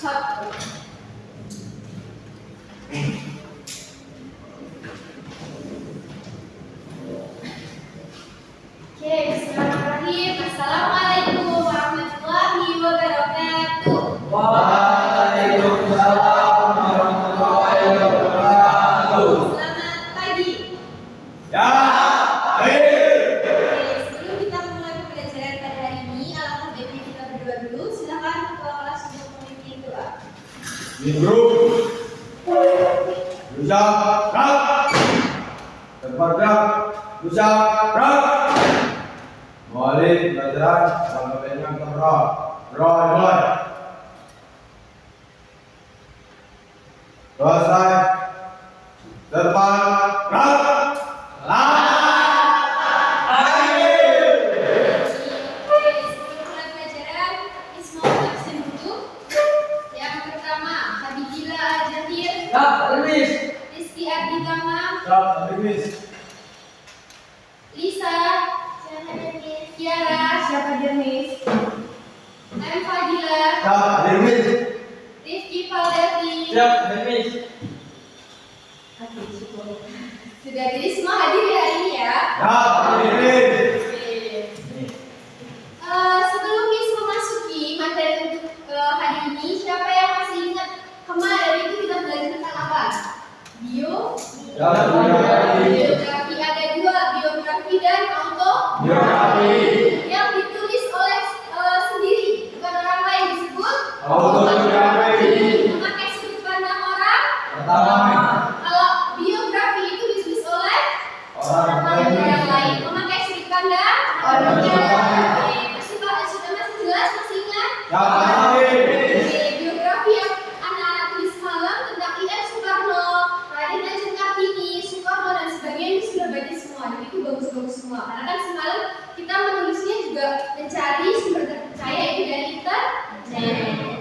Satu. Oke, bismillahirrahmanirrahim. Assalamualaikum warahmatullahi wabarakatuh. Waalaikumsalam warahmatullahi wabarakatuh. Selamat pagi. Ya, baik. Oke, sebelum kita mulai pembelajaran pada hari ini, alangkah baiknya kita berdoa dulu. Silakan ketua kelas untuk memimpin doa. Minggu. Ucap rak. Terpajak. Ucap rak. Mulai pelajaran sampai dengan terang. Mulai. Selesai. Depan rak. Oke, sebelum mulai pelajaran, Ismail absen dulu. Yang pertama, Habibila Al-Jahir, Ya, Miss. Rizky Arditama, Ya, Miss. Lisa, Kiara, siapa dia Miss? M. Fadila, Ya, Miss. Rifki Faldafi. Ya, Miss. Oke, cukup. Sudah, jadi semua hadir ya hari ini ya. Ya, Miss. Oke. Sebelum Miss memasuki materi untuk hari ini, siapa yang masih ingat kemarin itu kita belajar tentang apa? Ya, biografi. Biografi ada dua, biografi dan Biografi. yang ditulis oleh sendiri, bukan orang lain, disebut Autobiografi. memakai sudut pandang orang. Pertama, Kalau biografi itu ditulis oleh orang lain, memakai sudut pandang Orang lain. Oke, masih jelas, masih ingat? Ya, masih. Oke, biografi yang anak-anak tulis semalam tentang I.M. Soekarno, Raden Ajeng Kartini, Soekarno dan sebagainya ini sudah baca semua, dan itu bagus-bagus semua. Karena kan semalam kita menulisnya juga mencari sumber terpercaya itu dari internet.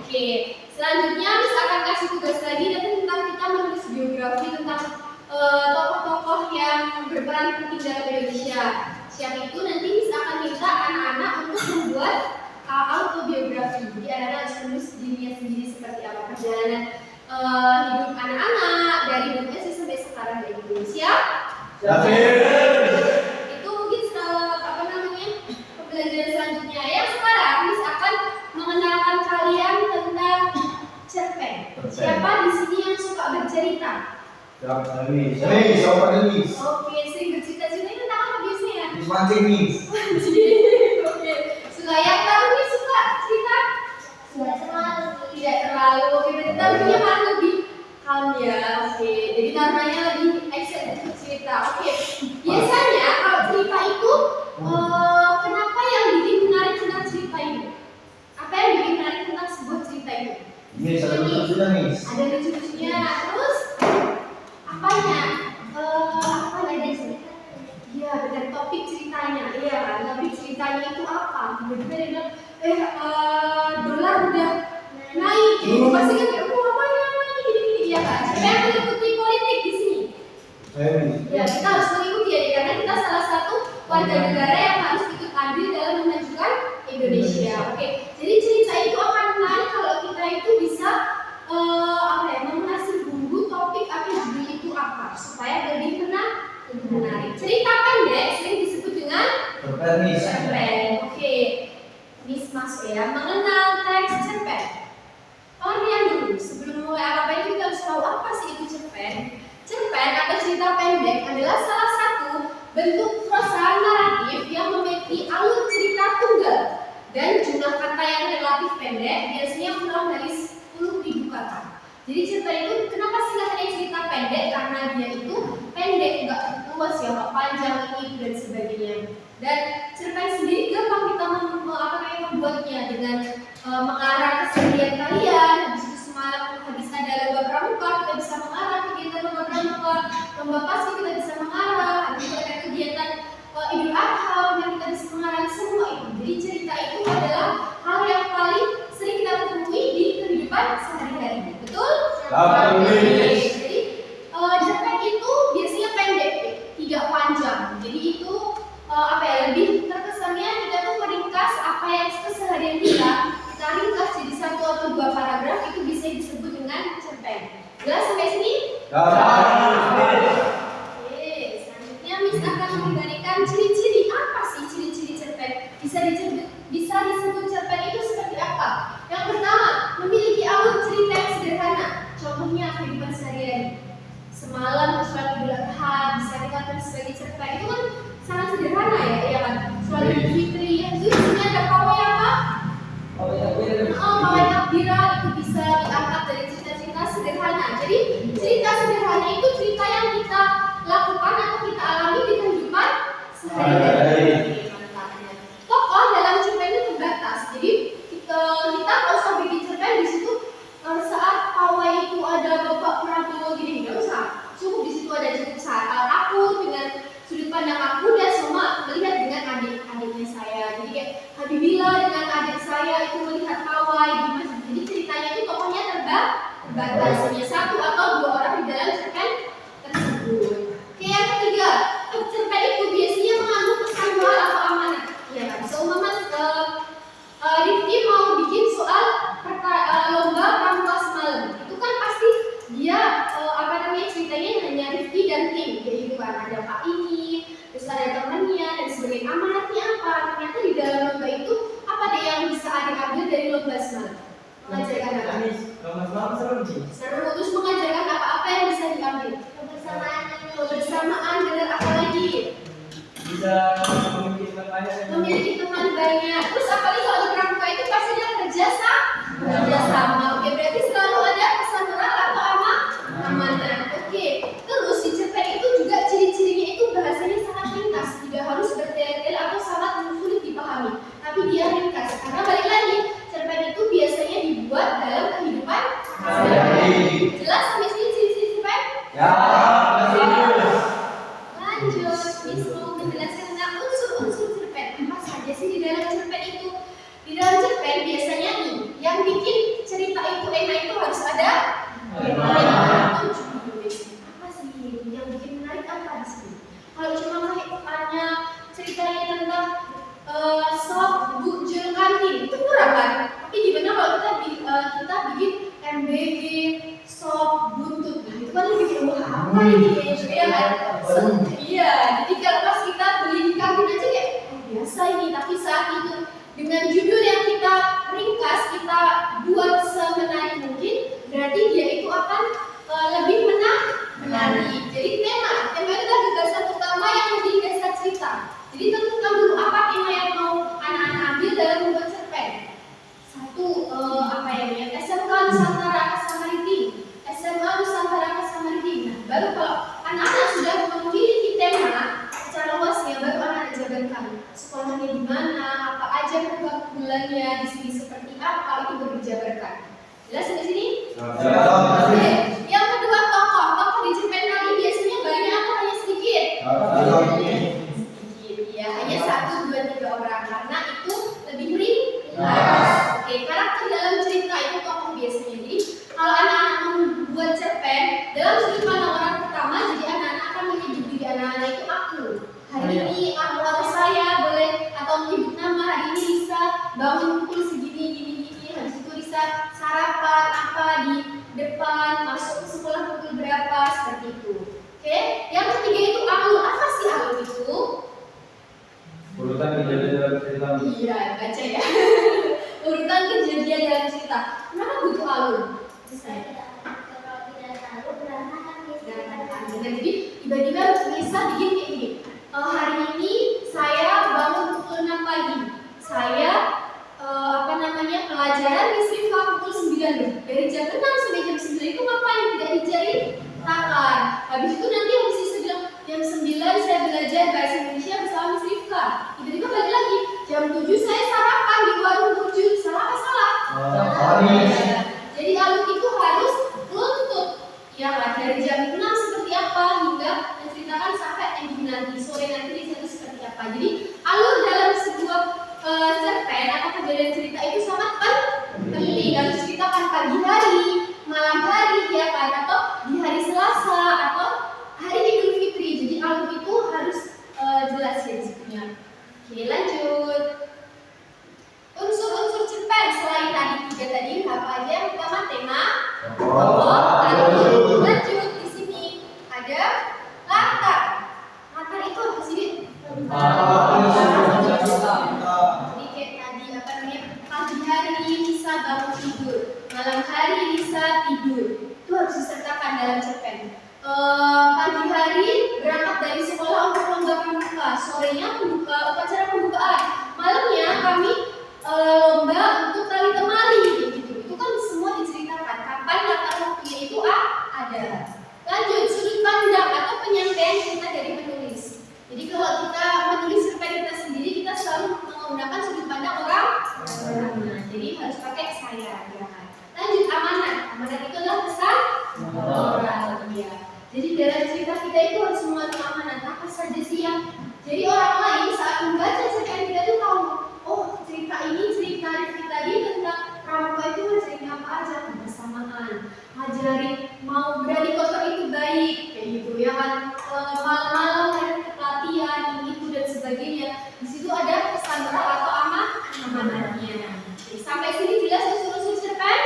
Oke, selanjutnya Miss akan kasih tugas lagi nanti tentang kita menulis biografi tentang tokoh-tokoh yang berperan penting dalam Indonesia. Siang itu nanti Miss akan minta anak-anak untuk membuat autobiografi. Jadi anak-anak harus menulis dirinya sendiri seperti apa perjalanan hidup anak-anak dari dulu SD sampai sekarang kayak gitu. Siap? Itu mungkin pembelajaran selanjutnya. Yang sekarang Miss akan mengenalkan kalian tentang cerpen. Siapa di sini yang suka bercerita? Miss. Oke, sering bercerita-cerita ini tentang apa biasanya? Miss mancing, Miss. Oke, suka yang tahu nih suka cerita? Tidak terlalu. Oke, berarti taruhnya malah lebih calm ya. Oke, jadi namanya lebih excited untuk cerita. Oke, biasanya kalau cerita itu kenapa yang bikin menarik tentang cerita itu? Apa yang bikin menarik tentang sebuah cerita itu? Miss, ada lucu-lucunya, Miss. Ada lucu-lucunya. Terus apanya? Apa lagi sih? Iya, benar, topik ceritanya. Iya kan, topik ceritanya itu apa? Tiba-tiba dia bilang, dolar udah naik. Gitu. Pasti kan kayak, apa ya, gini-gini. Iya kan? Siapa yang mengikuti politik di sini? Miss. Ya, kita harus mengikuti ya, karena kita salah satu warga negara yang harus ikut andil dalam memajukan Indonesia. Oke, jadi cerita itu akan menarik kalau kita itu bisa mengasih bumbu topik atau judul itu apa supaya lebih menarik. Cerita pendek sering disebut dengan Miss. cerpen. Oke, Miss masuk ya. Mengenal teks cerpen. Pengertian dulu. Sebelum mulai apa itu kita harus tahu apa sih itu cerpen. Cerpen atau cerita pendek adalah salah satu bentuk prosa naratif yang memiliki alur cerita tunggal dan jumlah kata yang relatif pendek, biasanya kurang dari 10.000 kata. Jadi cerita itu kenapa sih namanya cerita pendek? Karena dia itu pendek, nggak luas ya, nggak panjang ini itu dan sebagainya. Dan cerpen sendiri gampang kita membuatnya dengan mengarah keseharian kalian. Habis itu semalam habis ada lomba pramuka, kita bisa mengarah kegiatan lomba pramuka. Lomba paski kita bisa mengarah. Habis itu ada kegiatan Idul Adha yang kita bisa mengarah semua itu. Jadi cerita itu adalah hal yang paling sering kita temui di kehidupan sehari-hari. Betul? Jadi cerpen itu biasanya pendek, tidak panjang. Jadi itu lebih terkesannya kita tuh meringkas apa yang keseharian kita ringkas jadi 1 atau 2 paragraf itu bisa Oke, selanjutnya Miss akan memberikan ciri-ciri. Apa sih ciri-ciri cerpen? Bisa disebut cerpen itu seperti apa? Yang pertama, memiliki alur cerita yang sederhana. Contohnya kehidupan sehari-hari. Semalam sholat Idul Adha bisa dikatakan sebagai cerpen. Itu kan sangat sederhana ya kan? Sholat Idul Fitri, itu isinya ada pawai apa? Pawai takbiran itu bisa diangkat dari cerita-cerita sederhana. Jadi cerita sederhana itu cerita yang kita lakukan atau kita alami di kehidupan sehari-hari. Tokoh dalam cerpen itu terbatas. Jadi kita nggak usah bikin cerpen di situ saat pawai itu ada Bapak Prabowo gini, nggak usah. Cukup di situ ada cukup saat aku dengan sudut pandang aku dan semua melihat dengan adik-adiknya saya. Jadi kayak Habibila dengan adik saya itu melihat pawai di masjid. Jadi ceritanya itu tokohnya terbatas, hanya satu atau dua orang di dalam cerpen tersebut. Oke, yang ketiga, cerpen itu biasanya mengandung pesan moral atau amanat. Ya kan? Seumpama Rifki mau bikin soal lomba pramuka semalam, itu kan pasti dia ceritanya hanya Rifki dan tim, jadi itu kan ada Pak ini, terus ada temannya dan sebagainya. Amanatnya apa? Ternyata di dalam lomba itu apa deh yang bisa adik ambil dari lomba semalam? Mengajarkan apa? Seru, terus mengajarkan apa-apa yang bisa diambil? Kebersamaan, benar apa lagi? Bisa memiliki teman banyak. Terus apalagi kalau di pramuka itu pasti ada kerja sama. Oke, berarti selalu ada pesan moral atau amanah. Oke, terus di cerpen itu juga ciri-cirinya itu bahasanya sangat ringkas, tidak harus bertele-tele atau sangat sulit dipahami, tapi dia ringkas. Karena balik lagi, cerpen itu biasanya dibuat dalam kehidupan sehari-hari. Jelas sampai sini ciri-ciri cerpen? Ya. Lanjut, Miss mau menjelaskan tentang unsur-unsur cerpen. Apa saja sih di dalam cerpen itu? Di dalam cerpen biasanya nih, yang bikin cerita itu enak itu harus ada apa sih yang bikin menarik apa di sini? Kalau cuma hanya ceritanya tentang sop bujur kantin itu kurang kan? Tapi gimana kalau kita bikin MBG sop buntut, itu kan lebih wah apa ini ya kan? Iya, jadi kalau pas kita beli di kantin aja kayak biasa ini, tapi saat itu dengan judul yang kita ringkas, kita buat semenarik mungkin, berarti dia itu akan lebih menarik. Jadi tema itu adalah gagasan utama yang menjadi dasar cerita. Jadi tentukan dulu apa tema yang mau anak-anak ambil dalam membuat cerpen. Satu, SMK Nusantara Kastamaritim, SMA Nusantara Kastamaritim. Nah, baru kalau anak-anak sudah memiliki tema secara luasnya, baru anak-anak jabarkan sekolahnya di mana, apa aja pergaulannya di sini seperti apa, itu baru dijabarkan. Jelas di sini? Oke. Yang kedua, tokoh di cerpen tadi biasanya banyak atau hanya sedikit? Sedikit, ya, hanya 1, 2, 3 orang karena itu lebih ringkas. Oke, karakter dalam cerita itu tokoh biasanya. Jadi kalau anak-anak membuat cerpen dalam sudut pandang orang pertama, jadi anak-anak akan menyebut diri anak-anak itu aku. Hari ini atau saya boleh atau menyebut nama, hari ini Lisa bangun pukul segini gini. Habis itu Lisa sarapan apa di depan, masuk ke sekolah pukul berapa, seperti itu. Oke, yang ketiga itu alur. Apa sih alur itu? Urutan kejadian dalam cerita. Iya, baca ya. Urutan kejadian dalam cerita. Kenapa butuh alur? Jadi tiba-tiba Lisa bikin kayak gini. Hari ini saya bangun pukul 6 pagi. Saya pelajaran di Sifat pukul 9 dari jam 6 sampai jam 9 itu ngapain? Tidak diceritakan. Habis itu nanti habis itu jam 9 saya belajar bahasa Indonesia bersama Miss Rifka. Tiba-tiba balik lagi jam 7 saya sarapan di warung burju. Salah apa salah? Jadi alur itu harus runtut. Ya kan? Dari jam 6 seperti apa hingga menceritakan sampai ending nanti, sore nanti itu seperti apa. Jadi alur dalam sebuah cerpen atau kejadian cerita itu sangat penting. Harus ceritakan pagi hari, malam hari, ya kan, atau di hari Selasa atau hari Idul Fitri. Jadi alur itu harus jelas ya disebutnya. Oke, lanjut. Unsur-unsur cerpen selain tadi 3 tadi apa aja? Yang pertama tema, tokoh, alur, lanjut, isi hari Lisa bangun tidur, malam hari Lisa tidur. Itu harus disertakan dalam cerpen. Pagi hari berangkat dari sekolah untuk lomba pramuka, sorenya upacara pembukaan, malamnya kami lomba untuk tali temali gitu. Itu kan semua diceritakan. Kapan latar waktunya itu ada. Lanjut, sudut pandang atau penyampaian cerita dari penulis. Jadi kalau kita menulis cerpen kita sendiri, kita selalu menggunakan sudut pandang orang. Jadi harus pakai saya, ya kan. Lanjut, amanat. Amanat itu adalah pesan moral, ya. Jadi dalam cerita kita itu harus mengandung amanat. Apa saja sih yang jadi orang lain saat membaca cerpen kita itu tahu, oh cerita ini, cerita Rifki tadi tentang pramuka itu ngajarin apa aja, kebersamaan, ngajarin mau berani kotor itu baik, kayak gitu ya kan. Malam-malam ada pelatihan ini itu dan sebagainya. Di situ ada pesan moral atau amanatnya. Jadi, sampai sini jelas unsur-unsur cerpen?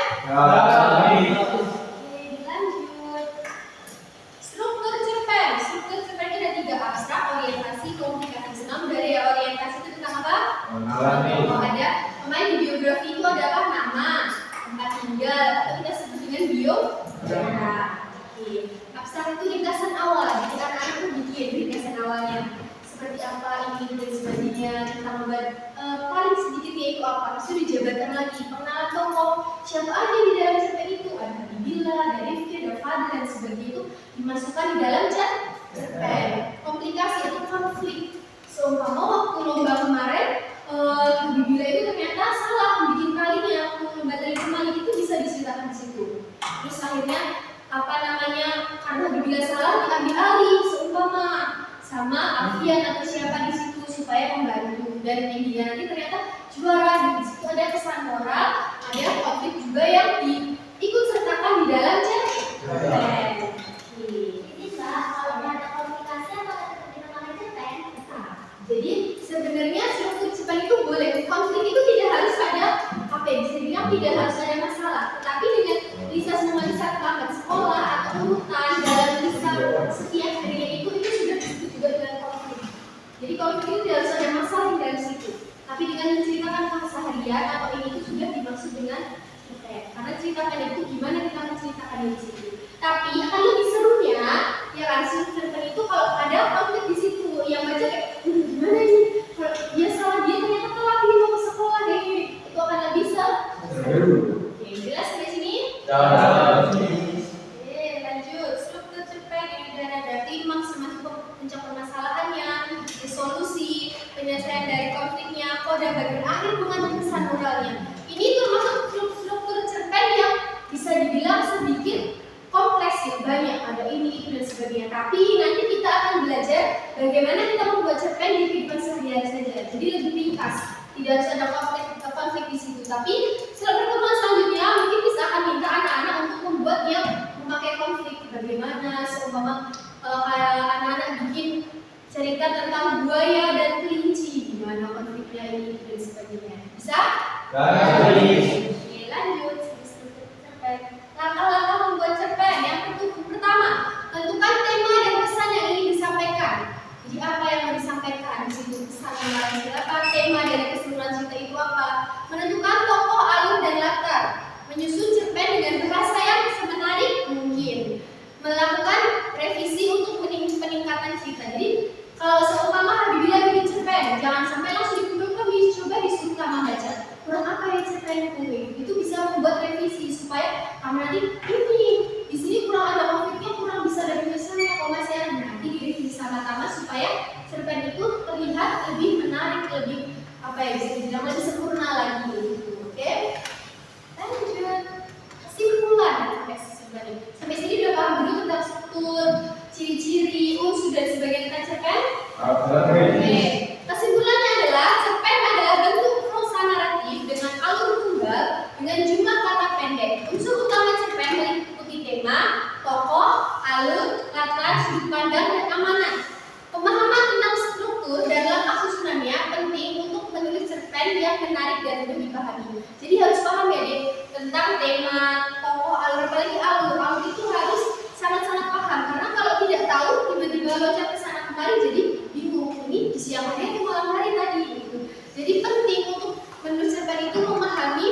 Struktur cerpen itu ada 3, abstrak, orientasi, komunikasi. Senang dari orientasi itu tentang apa? Oh, ada pemain di biografi itu adalah nama, tempat tinggal, atau kita sebut dengan biodata. Abstrak itu ringkasan awal, jadi anak-anak itu bikin ringkasan awalnya seperti apa ini dan sebagainya, tentang paling sedikit yaitu apa, itu dijabarkan lagi, pengenalan tokoh, siapa aja di dalam cerpen itu, ada Nabila, ada Rifki, ada Fadil dan sebagainya itu dimasukkan di dalam cerpen. Komplikasi atau konflik, seumpama waktu lomba kemarin, Nabila itu ternyata salah bikin talinya, waktu lomba tali temali itu bisa diceritakan di situ. Terus akhirnya karena Nabila salah diambil alih, seumpama sama Alfian atau siapa di situ supaya membantu, dan India nanti ternyata juara. Di situ ada kesan moral, ada konflik juga yang diikut sertakan di dalam cerpen. Jadi Mbak, kalau ada komunikasi apa seperti namanya cerpen? Jadi sebenarnya struktur cerpen itu boleh, konflik itu tidak harus ada apa ya, bisa dibilang tidak harus ada masalah, tetapi dengan Lisa menuliskan banget sekolah atau urutan dalam Lisa setiap harinya itu sudah disebut juga dengan konflik. Jadi konflik itu tidak harus ada masalah di dalam situ, tapi dengan menceritakan keseharian atau ini itu sudah dimaksud dengan cerpen. Karena ceritakan itu gimana kita menceritakan di situ. Tapi akan lebih serunya ya kan cerpen itu kalau ada konflik di situ, yang baca kayak gimana ini? Kalau dia salah, dia ternyata telat ini mau ke sekolah deh, itu akan lebih seru. Oke, jelas sampai sini? Oke, lanjut. Struktur cerpen ini dan ada klimaks, puncak permasalahannya, resolusi, penyelesaian dari konfliknya, kode bagian akhir mengandung pesan moralnya. Ini termasuk struktur cerpen yang bisa dibilang sedikit kompleks ya, banyak, ada ini, itu dan sebagainya. Tapi nanti kita akan belajar bagaimana kita membuat cerpen di kehidupan sehari-hari saja. Jadi lebih ringkas, tidak harus ada konflik di situ. Tapi setelah pertemuan selanjutnya mungkin bisa akan minta anak-anak untuk membuat yang memakai konflik. Bagaimana seumpama anak-anak bikin cerita tentang buaya dan kelinci, gimana konfliknya ini dan sebagainya. Bisa? Oke, lanjut. Langkah-langkah membuat cerpen. Yang pertama, tentukan tema dan pesan yang ingin disampaikan. Jadi apa yang mau disampaikan di situ, pesan yang apa, tema dari keseluruhan cerita itu apa. Menentukan tokoh, alur dan latar. Menyusun cerpen dengan bahasa yang semenarik mungkin. Melakukan revisi untuk peningkatan cerita. Jadi kalau seumpama Habibie bikin cerpen, jangan sampai langsung dikumpulkan, coba disuruh kamu baca. Kurang apa ya cerpen itu bisa membuat revisi supaya kamu nanti ini di sini kurang ada konfliknya, kurang bisa ada tulisannya, kalau masih ada nanti direvisi sama-sama supaya cerpen itu terlihat lebih menarik, lebih apa ya, bisa dibilang lebih sempurna lagi gitu. Oke? Lanjut. Kesimpulan sampai sini udah paham dulu tentang struktur, ciri-ciri, unsur dan sebagainya tentang cerpen? Oke. Kesimpulannya adalah cerpen adalah bentuk prosa naratif dengan alur tunggal dengan jumlah kata pendek. Unsur utama cerpen meliputi tema, tokoh, alur, latar, sudut pandang, dan amanat. Pemahaman tentang struktur dan langkah susunannya penting untuk menulis cerpen yang menarik dan mudah dipahami. Jadi harus paham ya deh tentang tema, tokoh, alur, apalagi alur. Alur itu harus sangat-sangat paham, karena kalau tidak tahu tiba-tiba loncat ke sana kemari jadi bingung. Ini di siang hari atau malam hari tadi gitu. Jadi penting untuk menulis cerpen itu memahami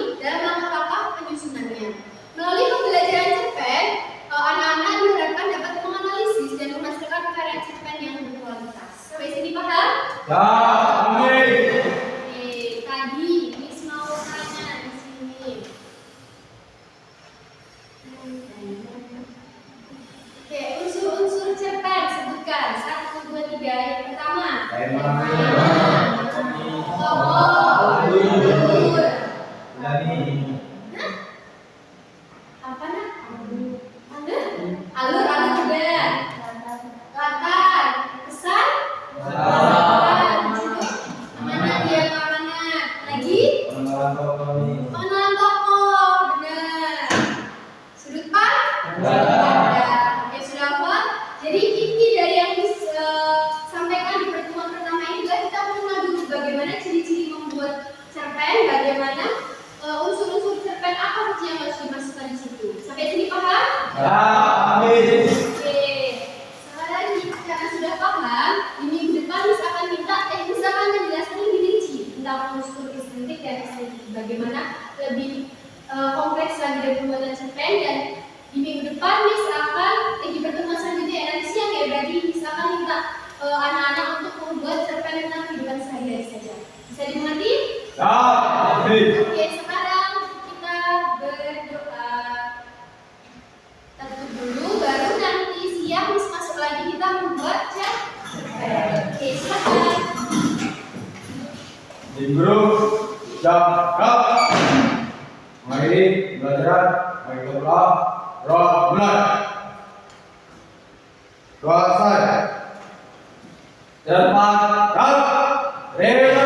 Yani. Apa nak? Alur udah. Latar, kesan, Kesan. mana dia mana? Lagi? Pengenalan tokoh ini. Pengenalan tokoh, benar. Sudut pandang. Ya sudah hafal. Jadi inti dari yang disampaikan di pertemuan pertama ini adalah kita mengenal dulu bagaimana ciri-ciri membuat cerpen, bagaimana unsur-unsur cerpen apa saja yang harus dimasukkan di situ. Sampai sini paham? Ya, amin. Oke. Sekarang karena sudah paham, di minggu depan Miss akan minta Miss akan menjelaskan lebih rinci tentang unsur estetik dan estetik. Bagaimana lebih kompleks lagi dari pembuatan cerpen, dan di minggu depan Miss akan di pertemuan selanjutnya nanti siang ya, berarti Miss akan minta anak-anak untuk membuat cerpen tentang kehidupan sehari-hari saja. Bisa dimengerti? Ya, amin. Oke, sekarang kita berdoa. Kita tutup dulu, baru nanti siang Miss masuk lagi kita membuat cerpen. Oke, silakan. Di grup jaga. Mari belajar, mari kita berdoa. Roh mulai. Doa saya. Cepat, rela.